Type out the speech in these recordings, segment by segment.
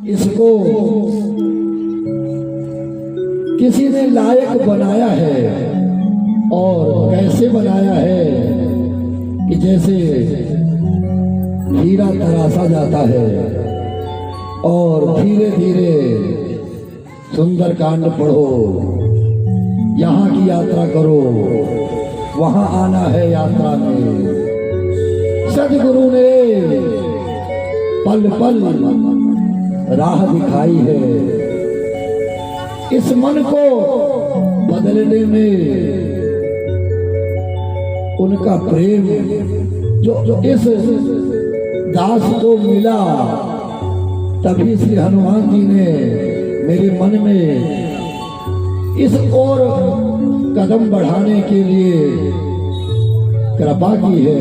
इसको किसी ने लायक बनाया है और कैसे बनाया है कि जैसे हीरा तराशा जाता है और धीरे धीरे सुंदरकांड पढ़ो, यहाँ की यात्रा करो, वहाँ आना है यात्रा में। सदगुरु ने पल पल राह दिखाई है, इस मन को बदलने में उनका प्रेम जो इस दास को मिला, तभी श्री हनुमान जी ने मेरे मन में इस ओर कदम बढ़ाने के लिए कृपा की है।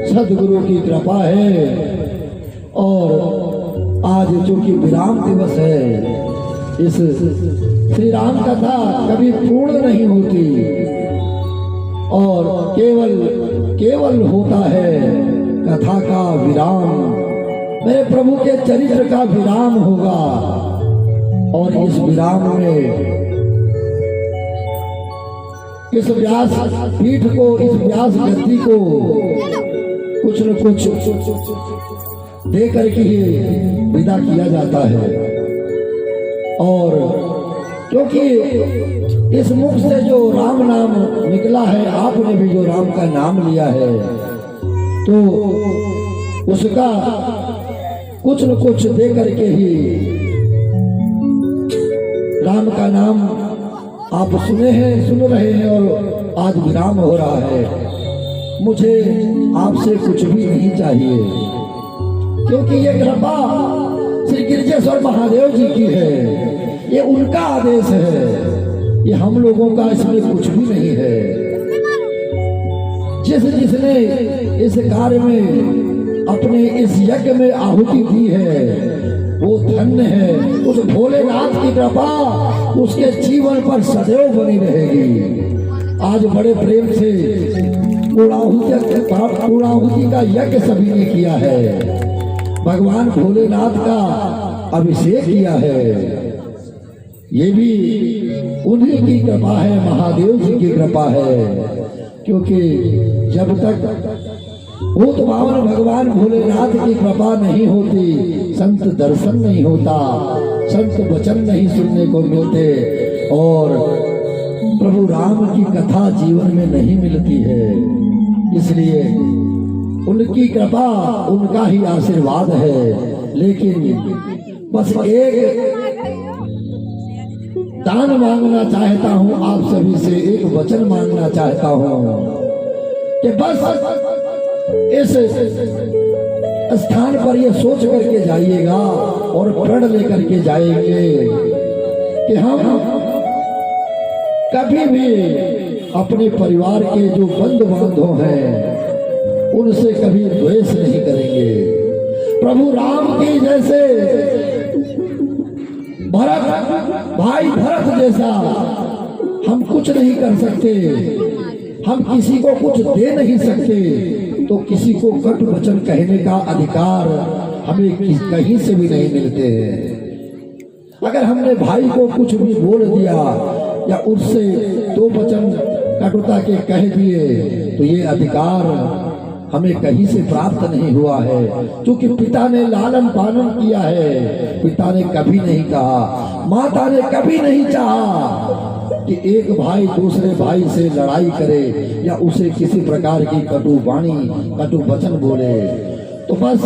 सदगुरु की कृपा है। और आज चूंकि विराम दिवस है, इस श्री राम कथा कभी पूर्ण नहीं होती और केवल होता है कथा का विराम। मेरे प्रभु के चरित्र का विराम होगा और इस विराम में इस व्यास पीठ को, इस व्यास गद्दी को कुछ न कुछ दे करके ही विदा किया जाता है। और क्योंकि इस मुख से जो राम नाम निकला है, आपने भी जो राम का नाम लिया है, तो उसका कुछ न कुछ दे करके ही राम का नाम आप सुन रहे हैं और आज विराम हो रहा है। मुझे आपसे कुछ भी नहीं चाहिए, क्योंकि ये कृपा श्री गिरिजेश्वर महादेव जी की है, ये उनका आदेश है, ये हम लोगों का इसमें कुछ भी नहीं है। जिसने इस कार्य में अपने इस यज्ञ में आहुति दी है, वो धन्य है। उस भोलेनाथ की कृपा उसके जीवन पर सदैव बनी रहेगी। आज बड़े प्रेम से पूर्णाहुति का यज्ञ सभी ने किया है, भगवान भोलेनाथ का अभिषेक किया है। ये भी उन्हीं की कृपा है, महादेव जी की कृपा है। क्योंकि जब तक भूत भावन भगवान भोलेनाथ की कृपा नहीं होती, संत दर्शन नहीं होता, संत वचन नहीं सुनने को मिलते और प्रभु राम की कथा जीवन में नहीं मिलती है। इसलिए उनकी कृपा, उनका ही आशीर्वाद है। लेकिन बस एक दान मांगना चाहता हूं आप सभी से, एक वचन मांगना चाहता हूं कि बस इस स्थान पर ये सोच करके जाइएगा और प्रण लेकर के जाएंगे कि हम कभी भी अपने परिवार के जो बंधु बांधव हैं उनसे कभी द्वेष नहीं करेंगे। प्रभु राम की जैसे भाई भरत जैसा हम कुछ नहीं कर सकते, हम किसी को कुछ दे नहीं सकते, तो किसी को कटु वचन कहने का अधिकार हमें कहीं से भी नहीं मिलते हैं। अगर हमने भाई को कुछ भी बोल दिया या उससे दो वचन कटुता के कह दिए, तो ये अधिकार हमें कहीं से प्राप्त नहीं हुआ है। क्योंकि पिता ने लालन पालन किया है, पिता ने कभी नहीं कहा, माता ने कभी नहीं चाहा कि एक भाई दूसरे भाई से लड़ाई करे या उसे किसी प्रकार की कटु वाणी, कटु वचन बोले। तो बस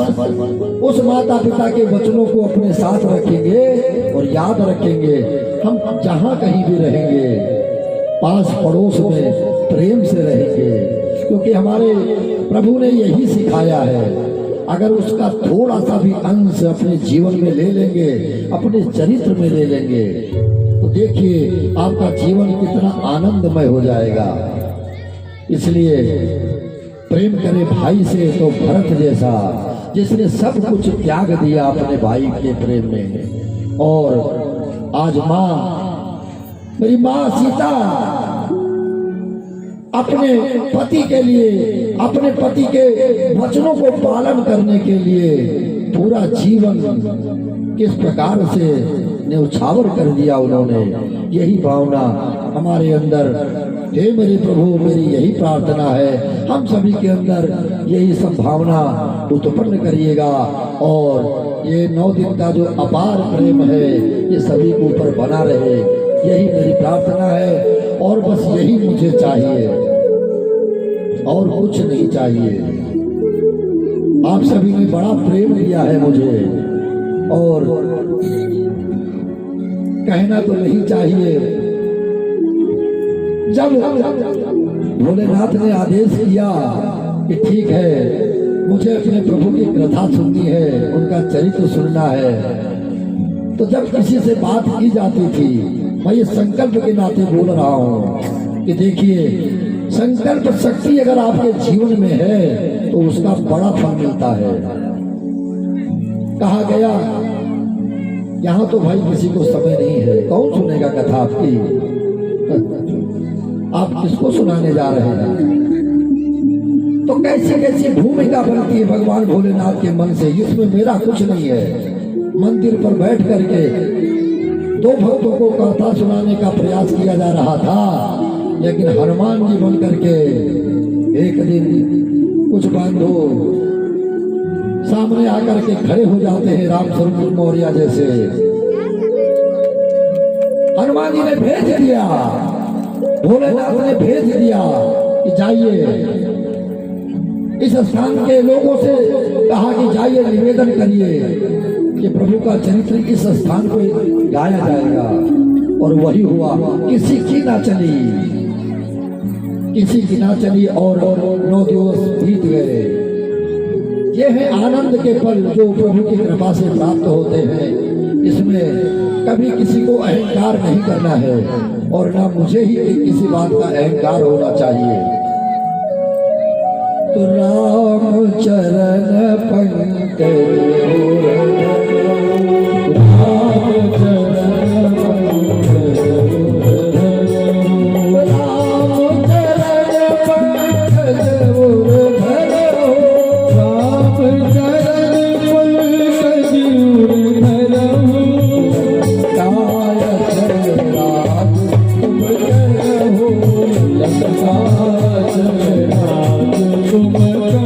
उस माता पिता के वचनों को अपने साथ रखेंगे और याद रखेंगे। हम जहाँ कहीं भी रहेंगे, पास पड़ोस में प्रेम से रहेंगे, क्योंकि हमारे प्रभु ने यही सिखाया है। अगर उसका थोड़ा सा भी अंश अपने जीवन में ले लेंगे, अपने चरित्र में ले लेंगे, तो देखिए आपका जीवन कितना आनंदमय हो जाएगा। इसलिए प्रेम करे भाई से तो भरत जैसा, जिसने सब कुछ त्याग दिया अपने भाई के प्रेम में। और आज मेरी माँ सीता अपने पति के लिए, अपने पति के वचनों को पालन करने के लिए पूरा जीवन किस प्रकार से न्यौछावर कर दिया उन्होंने। यही भावना हमारे अंदर, हे मेरे प्रभु, मेरी यही प्रार्थना है, हम सभी के अंदर यही सब भावना उत्पन्न करिएगा और ये 9 दिन का जो अपार प्रेम है ये सभी के ऊपर बना रहे, यही मेरी प्रार्थना है। और बस यही मुझे चाहिए और कुछ नहीं चाहिए। आप सभी ने बड़ा प्रेम दिया है मुझे और कहना तो नहीं चाहिए, जब भोलेनाथ ने आदेश किया कि ठीक है मुझे अपने प्रभु की कथा सुननी है, उनका चरित्र सुनना है, तो जब किसी से बात की जाती थी, मैं ये संकल्प के नाते बोल रहा हूँ कि देखिए, संकल्प शक्ति अगर आपके जीवन में है तो उसका बड़ा फल मिलता है। कहा गया यहाँ तो भाई किसी को समय नहीं है, कौन सुनेगा कथा आपकी? आप किसको सुनाने जा रहे हैं? तो कैसी कैसी भूमिका बनती है भगवान भोलेनाथ के मन से, इसमें मेरा कुछ नहीं है। मंदिर पर बैठ करके 2 भक्तों को कथा सुनाने का प्रयास किया जा रहा था, लेकिन हनुमान जी बन करके एक दिन कुछ बंधु सामने आकर के खड़े हो जाते हैं, रामस्वरूप मौर्य जैसे। हनुमान जी ने भेज दिया, भोलेनाथ ने भेज दिया कि जाइए इस स्थान के लोगों से कहा कि जाइए निवेदन करिए कि प्रभु का चरित्र इस स्थान पर गाया जाएगा। और वही हुआ, किसी की ना चली, किसी की ना चली और 9 दिवस बीत गए। ये है आनंद के पल जो प्रभु की कृपा से प्राप्त होते हैं। इसमें कभी किसी को अहंकार नहीं करना है और ना मुझे ही किसी बात का अहंकार होना चाहिए। तो राम चरण पंकज तुम करो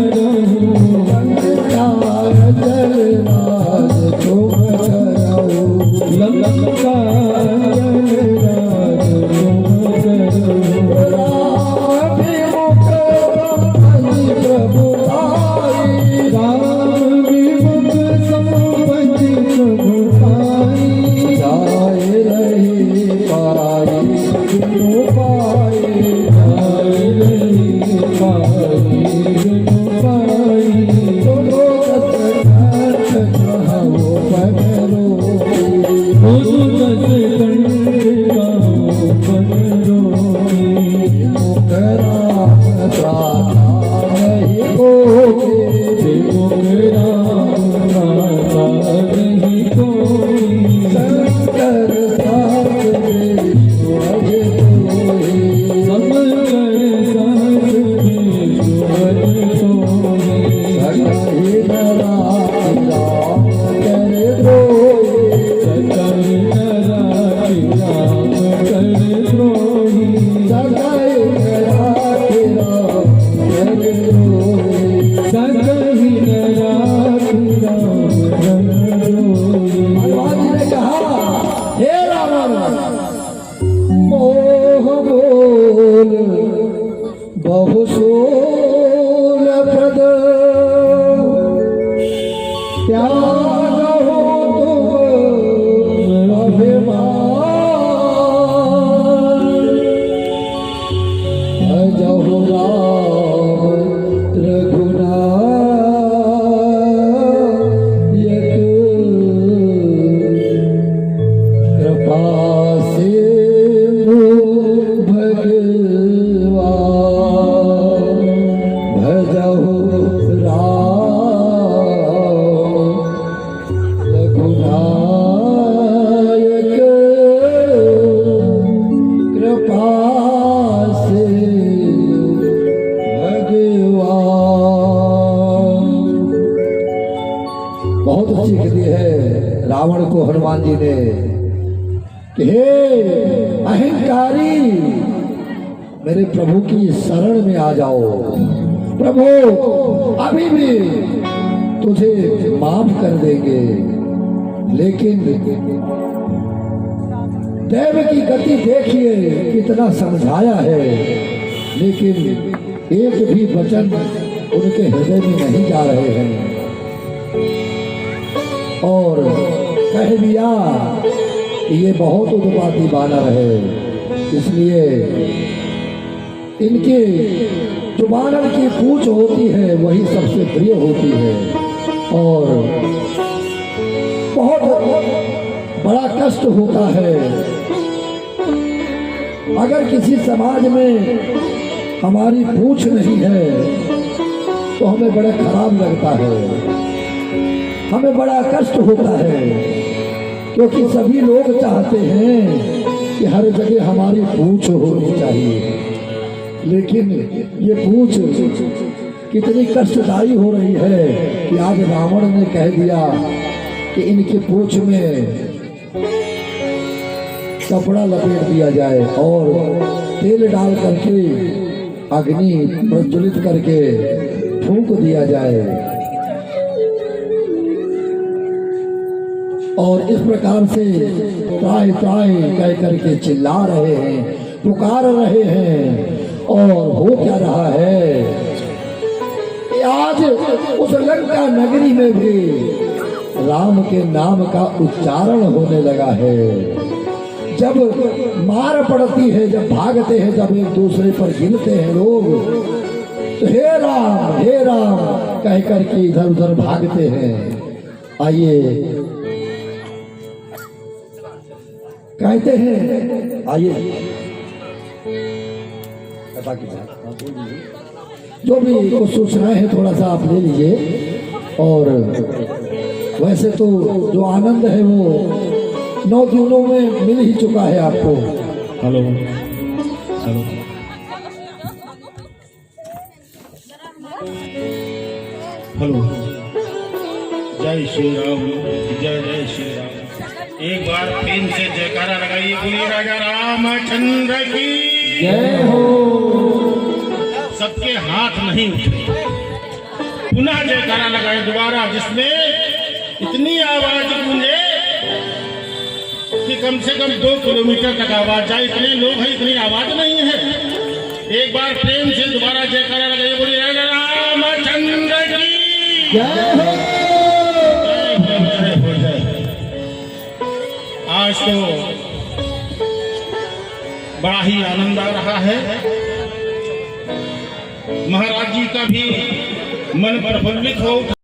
हनुमान जी ने कि हे अहंकारी, मेरे प्रभु की शरण में आ जाओ। प्रभु अभी भी तुझे माफ कर देंगे, लेकिन देव की गति देखिए, कितना समझाया है, लेकिन एक भी वचन उनके हृदय में नहीं जा रहे हैं। और कह दिया कि ये बहुत उत्पाती बानर है, इसलिए इनके जो बानर की पूंछ होती है वही सबसे प्रिय होती है। और बहुत बड़ा कष्ट होता है अगर किसी समाज में हमारी पूंछ नहीं है तो हमें बड़ा खराब लगता है, हमें बड़ा कष्ट होता है, क्योंकि सभी लोग चाहते हैं कि हर जगह हमारी पूंछ होनी चाहिए। लेकिन ये पूंछ कितनी कष्टदायी हो रही है कि आज रावण ने कह दिया कि इनकी पूंछ में कपड़ा लपेट दिया जाए और तेल डाल करके अग्नि प्रज्वलित करके फूंक दिया जाए। और इस प्रकार से त्राय त्राय कह करके चिल्ला रहे हैं, पुकार रहे हैं। और हो क्या रहा है कि आज उस लंका नगरी में भी राम के नाम का उच्चारण होने लगा है। जब मार पड़ती है, जब भागते हैं, जब एक दूसरे पर गिनते हैं लोग, तो हे राम कह करके इधर उधर भागते हैं। आइए कहते हैं, आइए जो भी कुछ सूचनाएं हैं थोड़ा सा आप ले लीजिए। और वैसे तो जो आनंद है वो 9 दिनों में मिल ही चुका है आपको। हेलो हेलो, जय श्री राम, जय जय श्री राम। एक बार प्रेम से जयकारा लगाइए, बोलिए राजा रामचंद्र की जय हो। सबके हाथ नहीं उठे, पुनः जयकारा लगाए दोबारा, जिसमें इतनी आवाज गूंजे कि कम से कम 2 किलोमीटर तक आवाज जाए। इतने लोग हैं, इतनी आवाज नहीं है। एक बार प्रेम से दोबारा जयकारा लगाइए, बोलिए राजा रामचंद्र की जय हो। जय हो, जय। आज तो बड़ा ही आनंद आ रहा है। महाराज जी का भी मन प्रफुल्लित हो